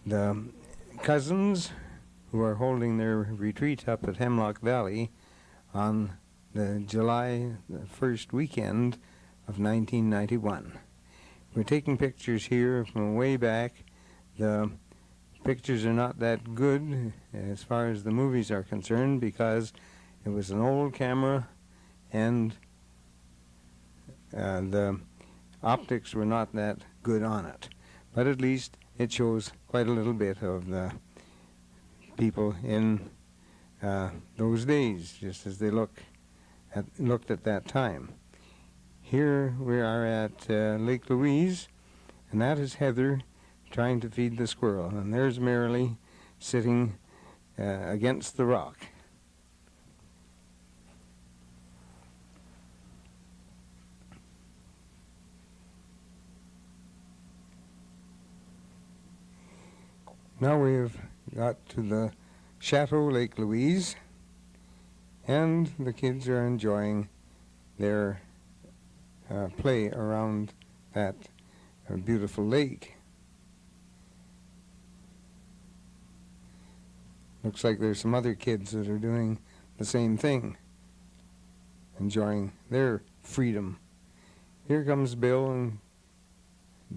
The cousins who are holding their retreat up at Hemlock Valley on the July 1st weekend of 1991. We're taking pictures here from way back. The pictures are not that good as far as the movies are concerned because it was an old camera and the optics were not that good on it. But at least it shows quite a little bit of the people in those days, just as they looked at that time. Here we are at Lake Louise, and that is Heather trying to feed the squirrel, and there's Merrily sitting against the rock. Now we've got to the Chateau Lake Louise, and the kids are enjoying their play around that beautiful lake. Looks like there's some other kids that are doing the same thing, enjoying their freedom. Here comes Bill and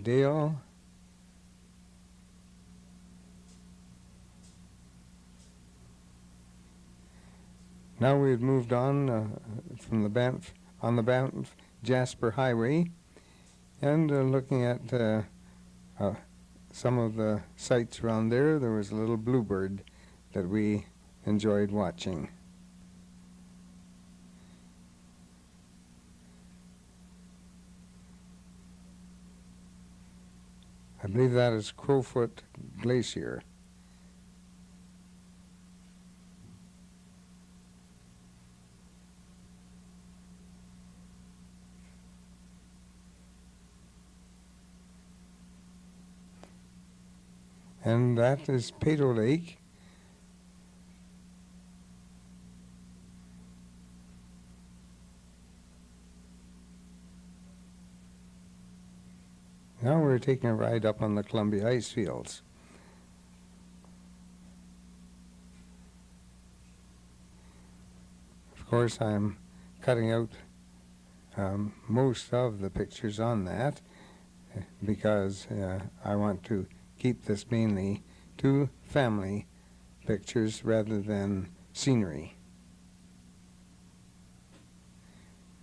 Dale. Now we've moved on from the Banff, on the Banff Jasper Highway, and looking at some of the sights around there. There was a little bluebird that we enjoyed watching. I believe that is Crowfoot Glacier. And that is Peyto Lake. Now we're taking a ride up on the Columbia ice fields. Of course, I'm cutting out most of the pictures on that because I want to keep this mainly to family pictures rather than scenery.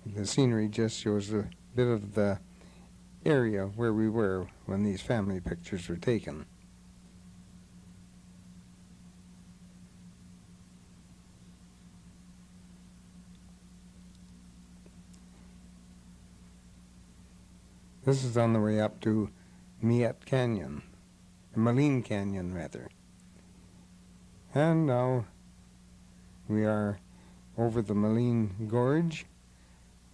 The scenery just shows a bit of the area where we were when these family pictures were taken. This is on the way up to Miette Canyon. Moline Canyon, rather. And now we are over the Moline Gorge,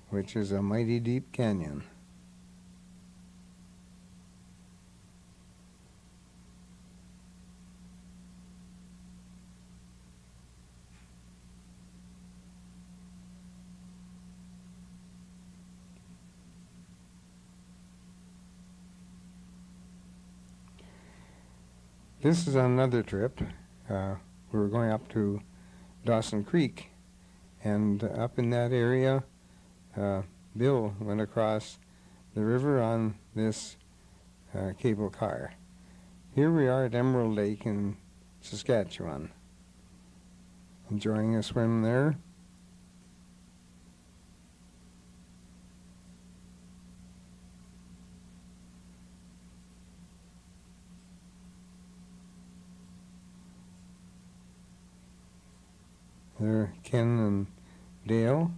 which is a mighty deep canyon. This is another trip. We were going up to Dawson Creek, and up in that area, Bill went across the river on this cable car. Here we are at Emerald Lake in Saskatchewan, enjoying a swim there. There, Ken and Dale.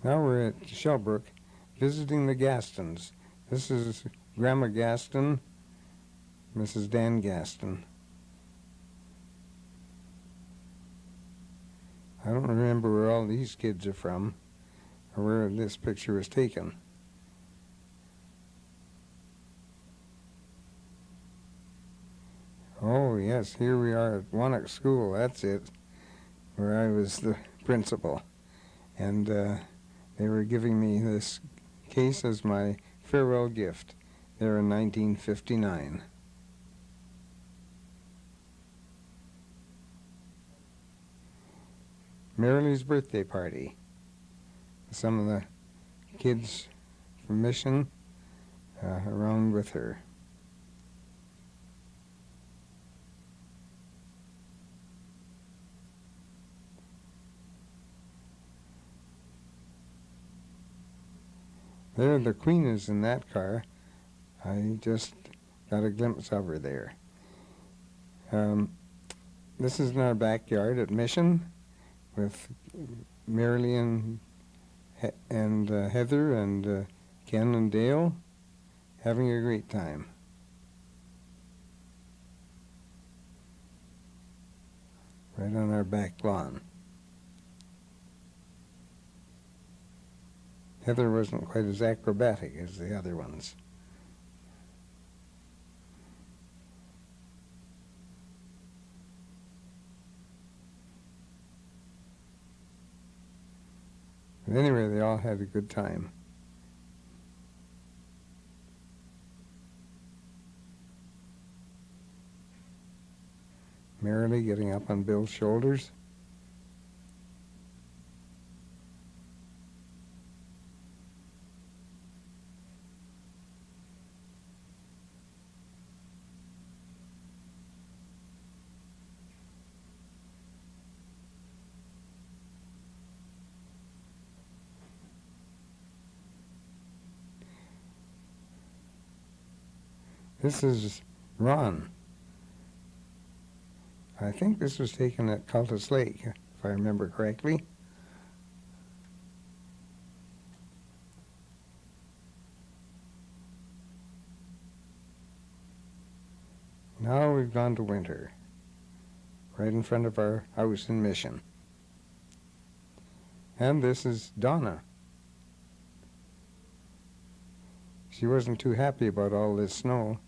Now we're at Shellbrook visiting the Gastons. This is Grandma Gaston, Mrs. Dan Gaston. I don't remember where all these kids are from or where this picture was taken. Oh, yes, here we are at Wannock School, that's it, where I was the principal. And they were giving me this case as my farewell gift. there in 1959. Marilee's birthday party. Some of the kids from Mission around with her. There, the Queen is in that car. I just got a glimpse of her there. This is in our backyard at Mission with Marilee and Heather and Ken and Dale having a great time. Right on our back lawn. Heather wasn't quite as acrobatic as the other ones. But anyway, they all had a good time. Marilee getting up on Bill's shoulders. This is Ron. I think this was taken at Cultus Lake, if I remember correctly. Now we've gone to winter, right in front of our house in Mission. And this is Donna. She wasn't too happy about all this snow.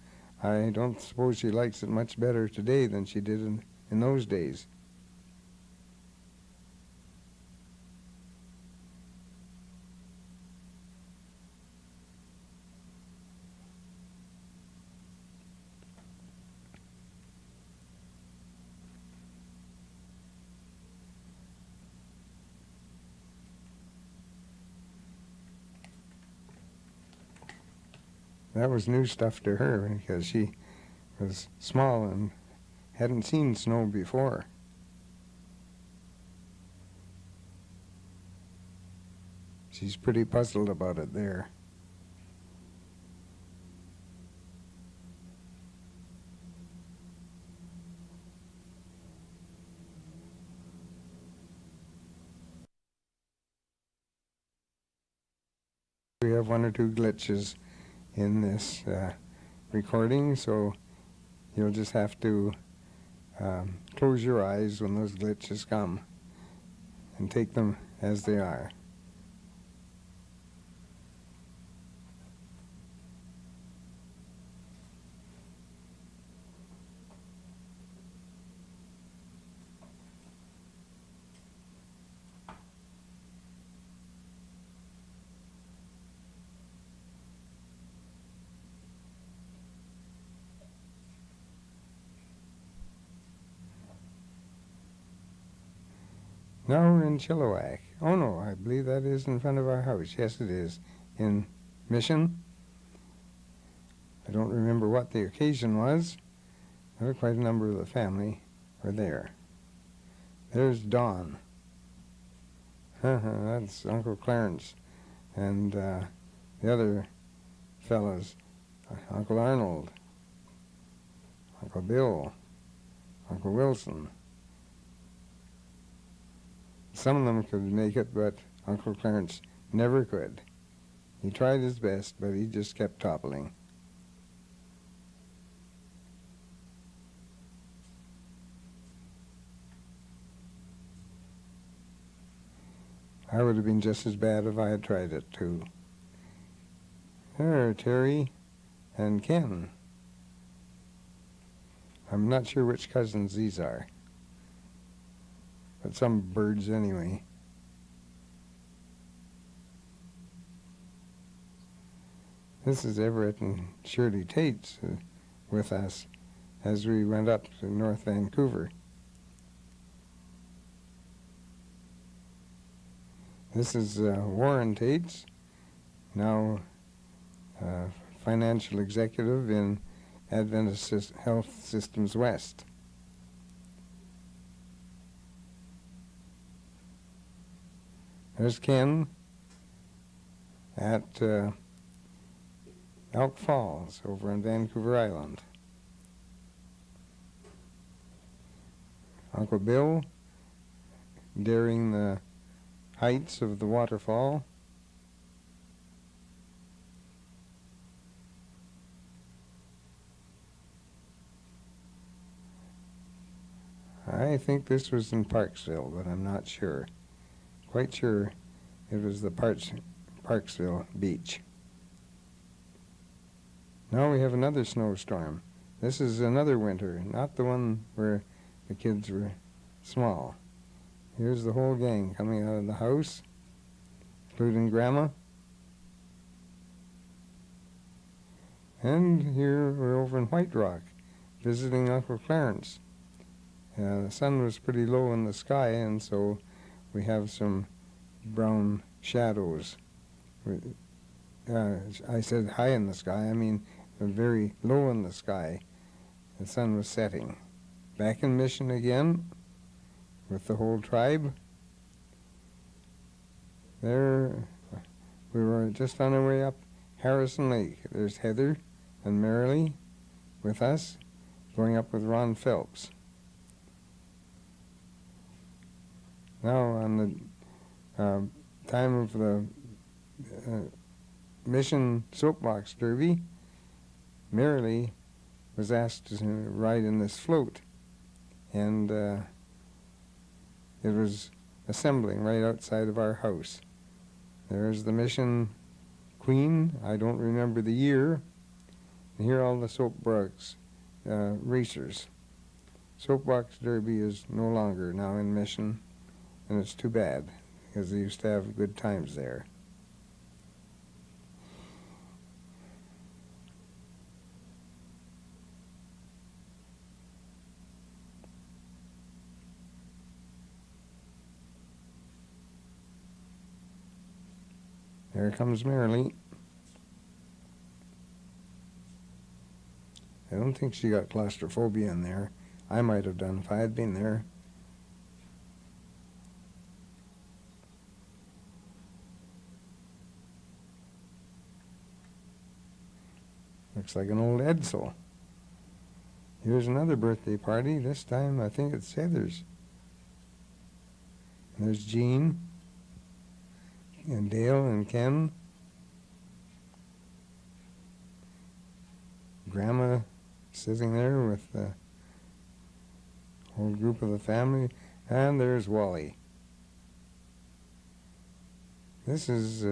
I don't suppose she likes it much better today than she did in those days. That was new stuff to her because she was small and hadn't seen snow before. She's pretty puzzled about it there. We have one or two glitches in this recording, so you'll just have to close your eyes when those glitches come and take them as they are. Now we're in Chilliwack. Oh no, I believe that is in front of our house. Yes, it is. In Mission. I don't remember what the occasion was. There were quite a number of the family were there. There's Don. That's Uncle Clarence. And the other fellows, Uncle Arnold, Uncle Bill, Uncle Wilson. Some of them could make it, but Uncle Clarence never could. He tried his best, but he just kept toppling. I would have been just as bad if I had tried it, too. There are Terry and Ken. I'm not sure which cousins these are, but some birds anyway. This is Everett and Shirley Tate's with us as we went up to North Vancouver. This is Warren Tate's, now financial executive in Adventist Health Systems West. There's Ken at Elk Falls over on Vancouver Island. Uncle Bill daring the heights of the waterfall. I think this was in Parksville, but I'm not sure. Quite sure it was the Parksville beach. Now we have another snowstorm. This is another winter, not the one where the kids were small. Here's the whole gang coming out of the house, including Grandma. And here we're over in White Rock, visiting Uncle Clarence. The sun was pretty low in the sky, and so we have some brown shadows. I said high in the sky, I mean very low in the sky. The sun was setting. Back in Mission again with the whole tribe. There, we were just on our way up Harrison Lake. There's Heather and Marilee with us, going up with Ron Phelps. Now on the time of the Mission Soapbox Derby, Marilee was asked to ride in this float, and it was assembling right outside of our house. There's the Mission Queen. I don't remember the year. And here are all the soapbox racers. Soapbox Derby is no longer now in Mission, and it's too bad, because they used to have good times there. There comes Marilee. I don't think she got claustrophobia in there. I might have done if I had been there. Looks like an old Edsel. Here's another birthday party. This time I think it's Heather's. And there's Jean and Dale and Ken. Grandma sitting there with the whole group of the family. And there's Wally. This is,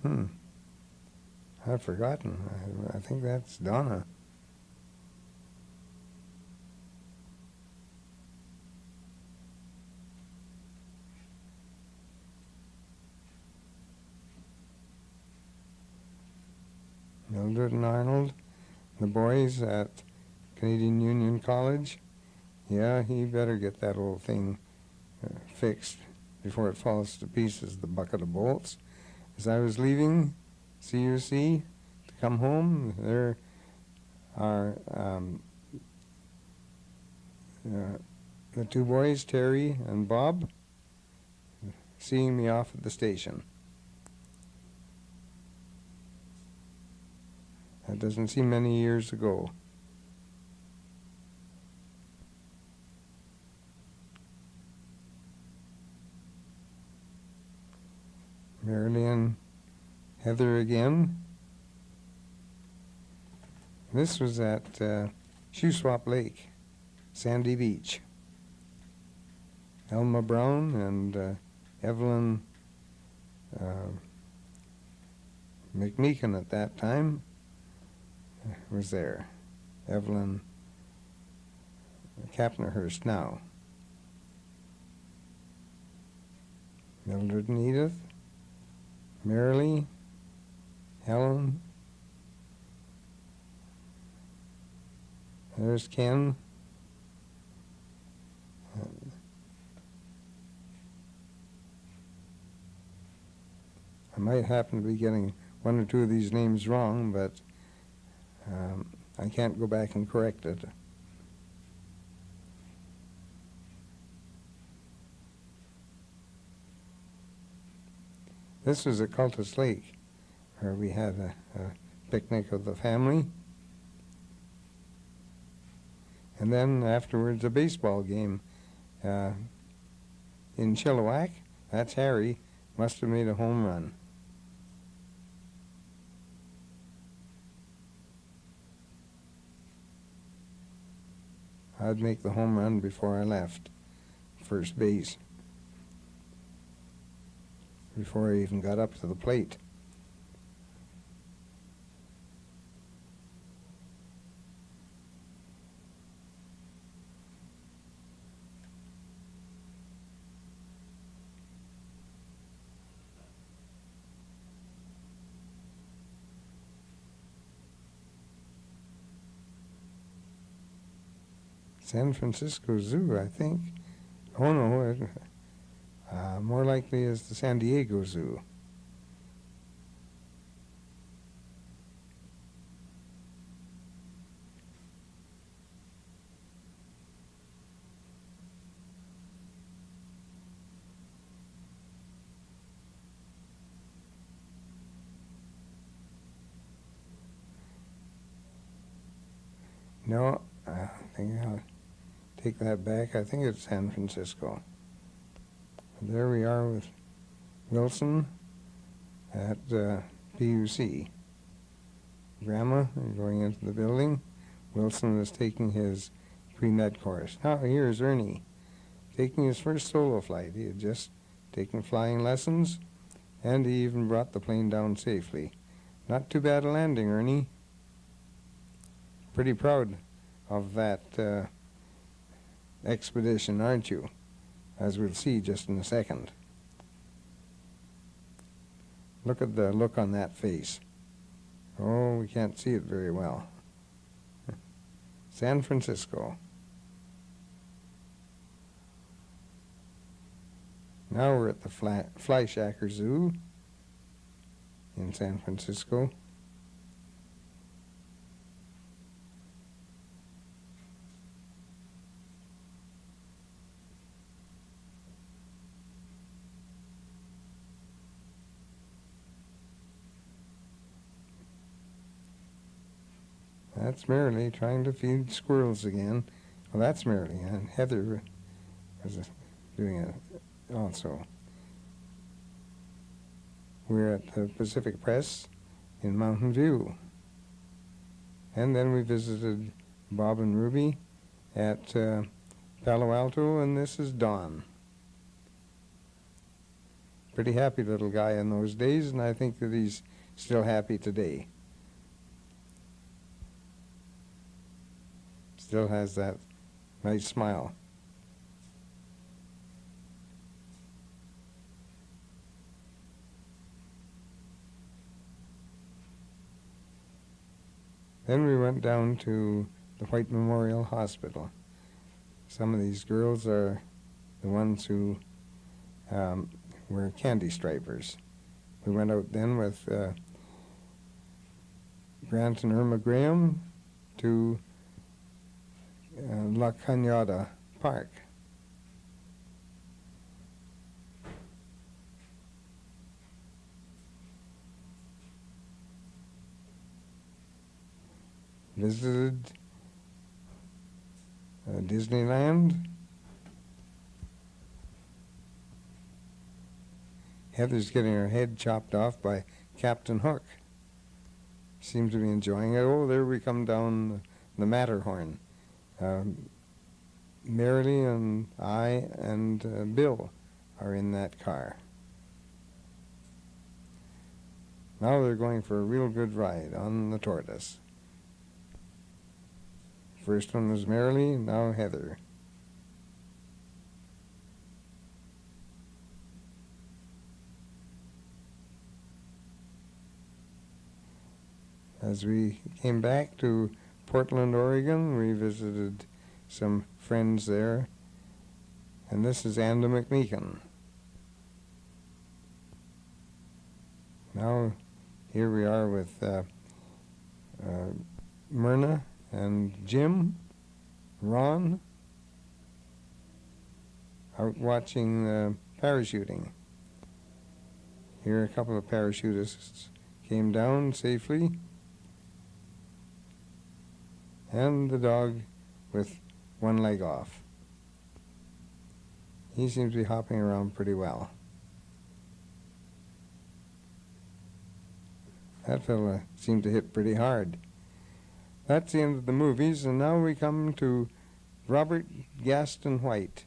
I've forgotten. I think that's Donna. Mildred and Arnold, the boys at Canadian Union College. Yeah, he better get that old thing fixed before it falls to pieces, the bucket of bolts. As I was leaving CUC to come home, there are the two boys, Terry and Bob, seeing me off at the station. That doesn't seem many years ago. Marilee and Heather again. This was at Shuswap Lake, Sandy Beach. Elma Brown and Evelyn McMeekin at that time was there. Evelyn Kapnerhurst now. Mildred and Edith, Marilee, Helen. There's Ken. I might happen to be getting one or two of these names wrong, but I can't go back and correct it. This was at Cultus Lake, where we had a picnic of the family. And then afterwards, a baseball game in Chilliwack. That's Harry. Must have made a home run. I'd make the home run before I left first base, before I even got up to the plate. San Francisco Zoo, I think. Oh no, more likely is the San Diego Zoo. No, I think I'll take that back. I think it's San Francisco. There we are with Wilson at PUC. Grandma going into the building. Wilson is taking his pre-med course. Now here's Ernie taking his first solo flight. He had just taken flying lessons, and he even brought the plane down safely. Not too bad a landing, Ernie. Pretty proud of that expedition, aren't you? As we'll see just in a second. Look at the look on that face. Oh, we can't see it very well. San Francisco. Now we're at the Fleischacker Zoo in San Francisco. That's Marilee trying to feed squirrels again. Well, that's Marilee, and Heather was doing it also. We're at the Pacific Press in Mountain View. And then we visited Bob and Ruby at Palo Alto, and this is Don. Pretty happy little guy in those days, and I think that he's still happy today. Still has that nice smile. Then we went down to the White Memorial Hospital. Some of these girls are the ones who were candy stripers. We went out then with Grant and Irma Graham to La Cañada Park. Visited Disneyland. Heather's getting her head chopped off by Captain Hook. Seems to be enjoying it. Oh, there we come down the Matterhorn. Marilee and I and Bill are in that car. Now they're going for a real good ride on the tortoise. First one was Marilee, now Heather. As we came back to Portland, Oregon, we visited some friends there. And this is Anda McMeekin. Now, here we are with Myrna and Jim, Ron, out watching parachuting. Here a couple of parachutists came down safely, and the dog with one leg off. He seems to be hopping around pretty well. That fella seemed to hit pretty hard. That's the end of the movies, and now we come to Robert Gaston White.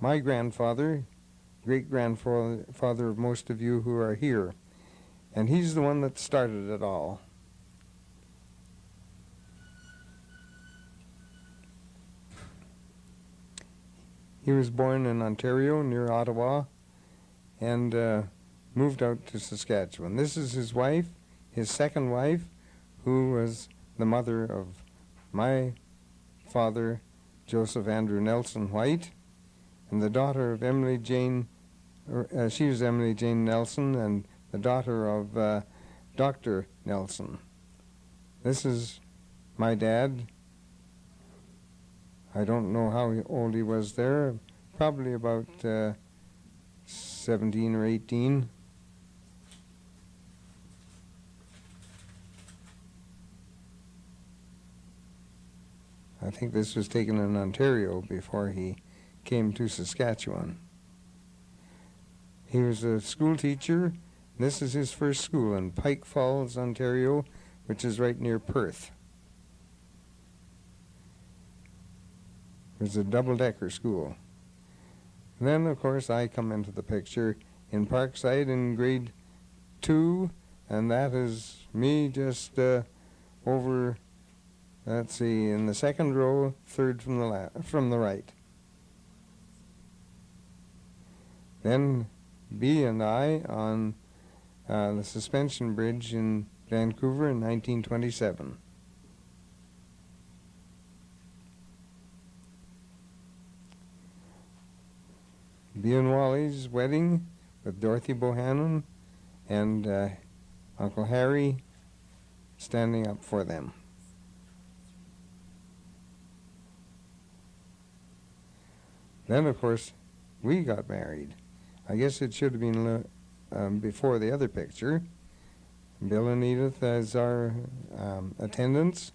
My grandfather, great-grandfather of most of you who are here, and he's the one that started it all. He was born in Ontario near Ottawa and moved out to Saskatchewan. This is his wife, his second wife, who was the mother of my father, Joseph Andrew Nelson White, and the daughter of Emily Jane, she was Emily Jane Nelson, and the daughter of Dr. Nelson. This is my dad. I don't know how old he was there, probably about 17 or 18. I think this was taken in Ontario before he came to Saskatchewan. He was a school teacher. This is his first school in Pike Falls, Ontario, which is right near Perth. It was a double-decker school. Then, of course, I come into the picture in Parkside in grade 2, and that is me just over, let's see, in the second row, third from the right. Then B and I on the suspension bridge in Vancouver in 1927. B and Wally's wedding with Dorothy Bohannon and Uncle Harry standing up for them. Then, of course, we got married. I guess it should have been before the other picture. Bill and Edith as our attendants.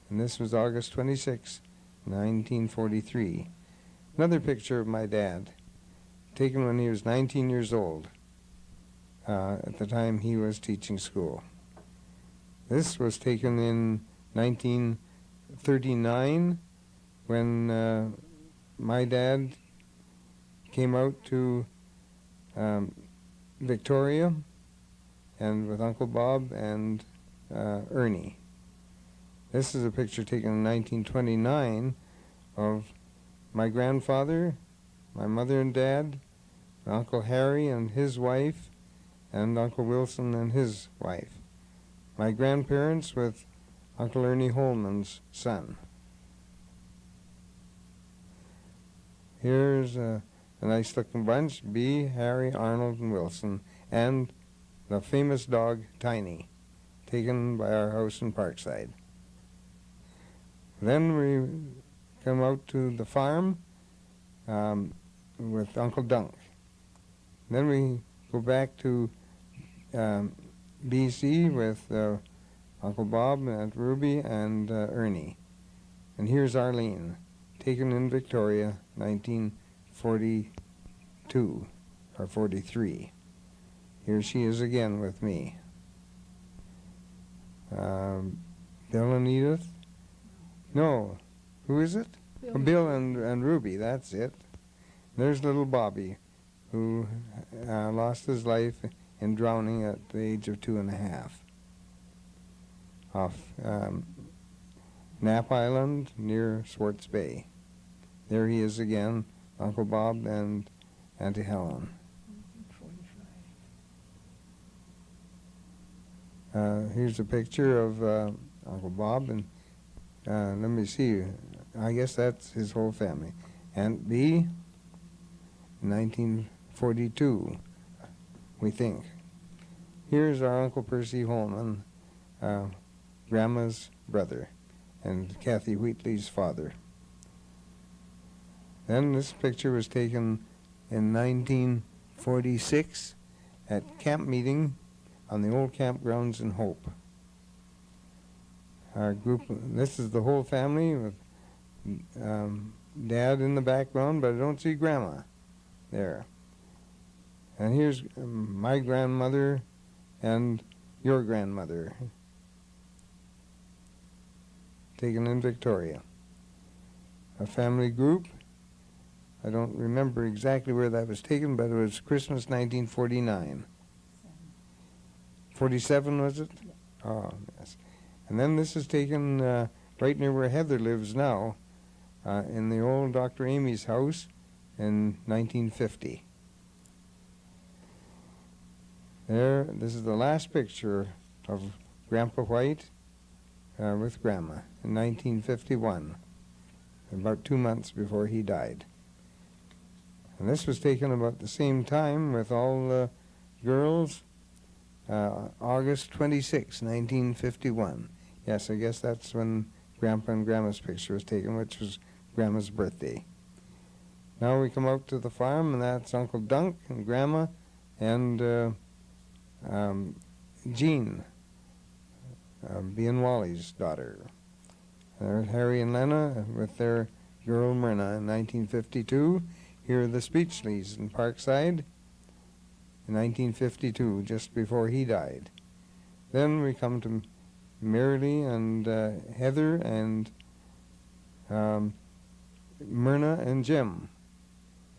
And this was August 26, 1943. Another picture of my dad, taken when he was 19 years old, at the time he was teaching school. This was taken in 1939 when my dad came out to Victoria and with Uncle Bob and Ernie. This is a picture taken in 1929 of my grandfather, my mother and dad, Uncle Harry and his wife, and Uncle Wilson and his wife. My grandparents with Uncle Ernie Holman's son. Here's a nice looking bunch, B, Harry, Arnold, and Wilson, and the famous dog, Tiny, taken by our house in Parkside. Then we come out to the farm with Uncle Dunk. Then we go back to BC with Uncle Bob, Aunt Ruby, and Ernie. And here's Arlene, taken in Victoria, 1942 or 43. Here she is again with me. Bill and Edith? No. Who is it? Bill, Bill and Ruby, that's it. There's little Bobby, who lost his life in drowning at the age of 2.5 off Knapp Island near Swartz Bay. There he is again, Uncle Bob and Auntie Here's a picture of Uncle Bob, and let me see. I guess that's his whole family. Aunt B, 1942, we think. Here's our Uncle Percy Holman, Grandma's brother, and Kathy Wheatley's father. Then this picture was taken in 1946 at camp meeting on the old campgrounds in Hope. Our group, this is the whole family with Dad in the background, but I don't see Grandma there. And here's my grandmother and your grandmother, taken in Victoria. A family group. I don't remember exactly where that was taken, but it was Christmas 1949. 47, was it? Yeah. Oh, yes. And then this is taken right near where Heather lives now, in the old Dr. Amy's house in 1950. There, this is the last picture of Grandpa White with Grandma in 1951, about 2 months before he died. And this was taken about the same time with all the girls, August 26, 1951. Yes, I guess that's when Grandpa and Grandma's picture was taken, which was Grandma's birthday. Now we come out to the farm, and that's Uncle Dunk and Grandma and Jean, being Wally's daughter. There's Harry and Lena with their girl Myrna in 1952. Here are the Speechleys in Parkside in 1952, just before he died. Then we come to Marilee and Heather and Myrna and Jim,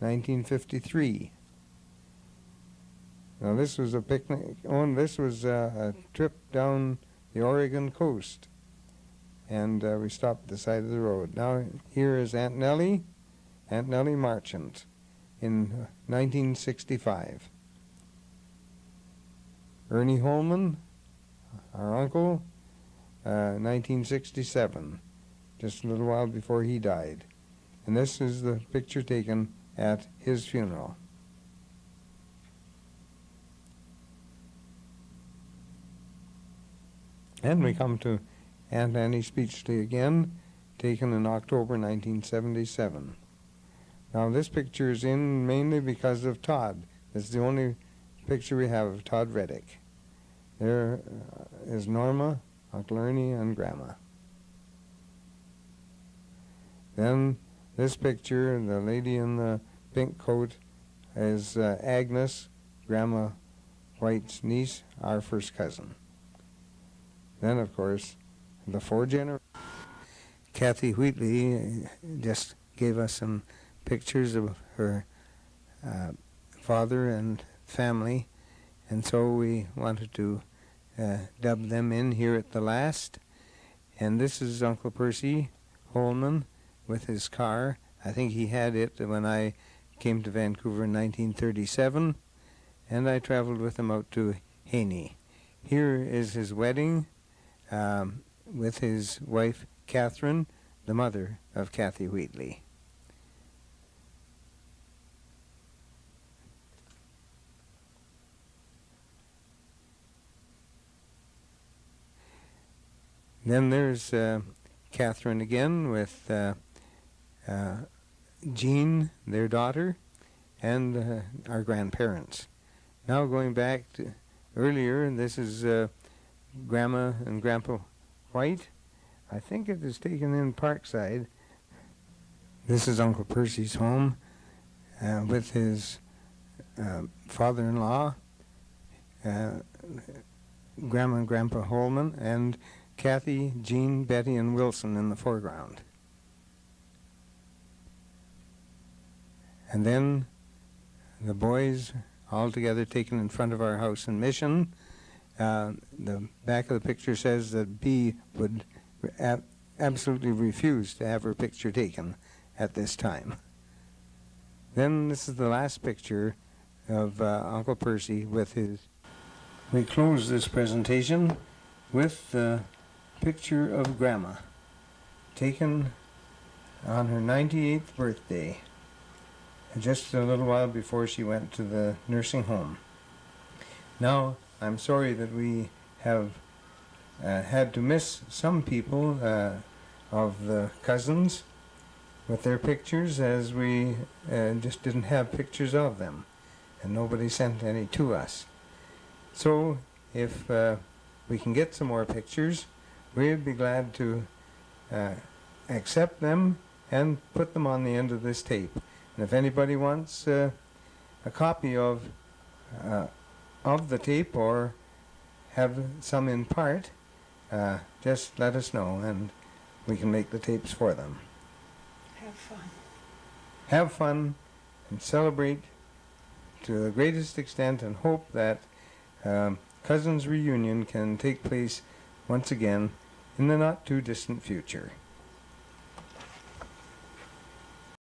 1953. Now this was a picnic. Oh, this was a trip down the Oregon coast, and we stopped at the side of the road. Now here is Aunt Nellie Marchant, in 1965. Ernie Holman, our uncle, 1967, just a little while before he died. And this is the picture taken at his funeral. And we come to Aunt Annie Speechley again, taken in October 1977. Now this picture is in mainly because of Todd. It's the only picture we have of Todd Reddick. There is Norma, Uncle Ernie, and Grandma. Then this picture, the lady in the pink coat, is Agnes, Grandma White's niece, our first cousin. Then, of course, the four generations. Kathy Wheatley just gave us some pictures of her father and family, and so we wanted to dub them in here at the last. And this is Uncle Percy Holman with his car. I think he had it when I came to Vancouver in 1937, and I traveled with him out to Haney. Here is his wedding with his wife Catherine, the mother of Kathy Wheatley. Then there's Catherine again with Jean, their daughter, and our grandparents. Now going back to earlier, this is Grandma and Grandpa White. I think it is taken in Parkside. This is Uncle Percy's home with his father-in-law, Grandma and Grandpa Holman, and Kathy, Jean, Betty, and Wilson in the foreground. And then the boys all together taken in front of our house in Mission. The back of the picture says that Bea would absolutely refuse to have her picture taken at this time. Then this is the last picture of Uncle Percy with his... We close this presentation with the picture of Grandma, taken on her 98th birthday, just a little while before she went to the nursing home. Now, I'm sorry that we have had to miss some people of the cousins with their pictures, as we just didn't have pictures of them, and nobody sent any to us. So, if we can get some more pictures, we'd be glad to accept them and put them on the end of this tape. And if anybody wants a copy of the tape, or have some in part, just let us know and we can make the tapes for them. Have fun. Have fun and celebrate to the greatest extent, and hope that Cousins Reunion can take place once again in the not too distant future.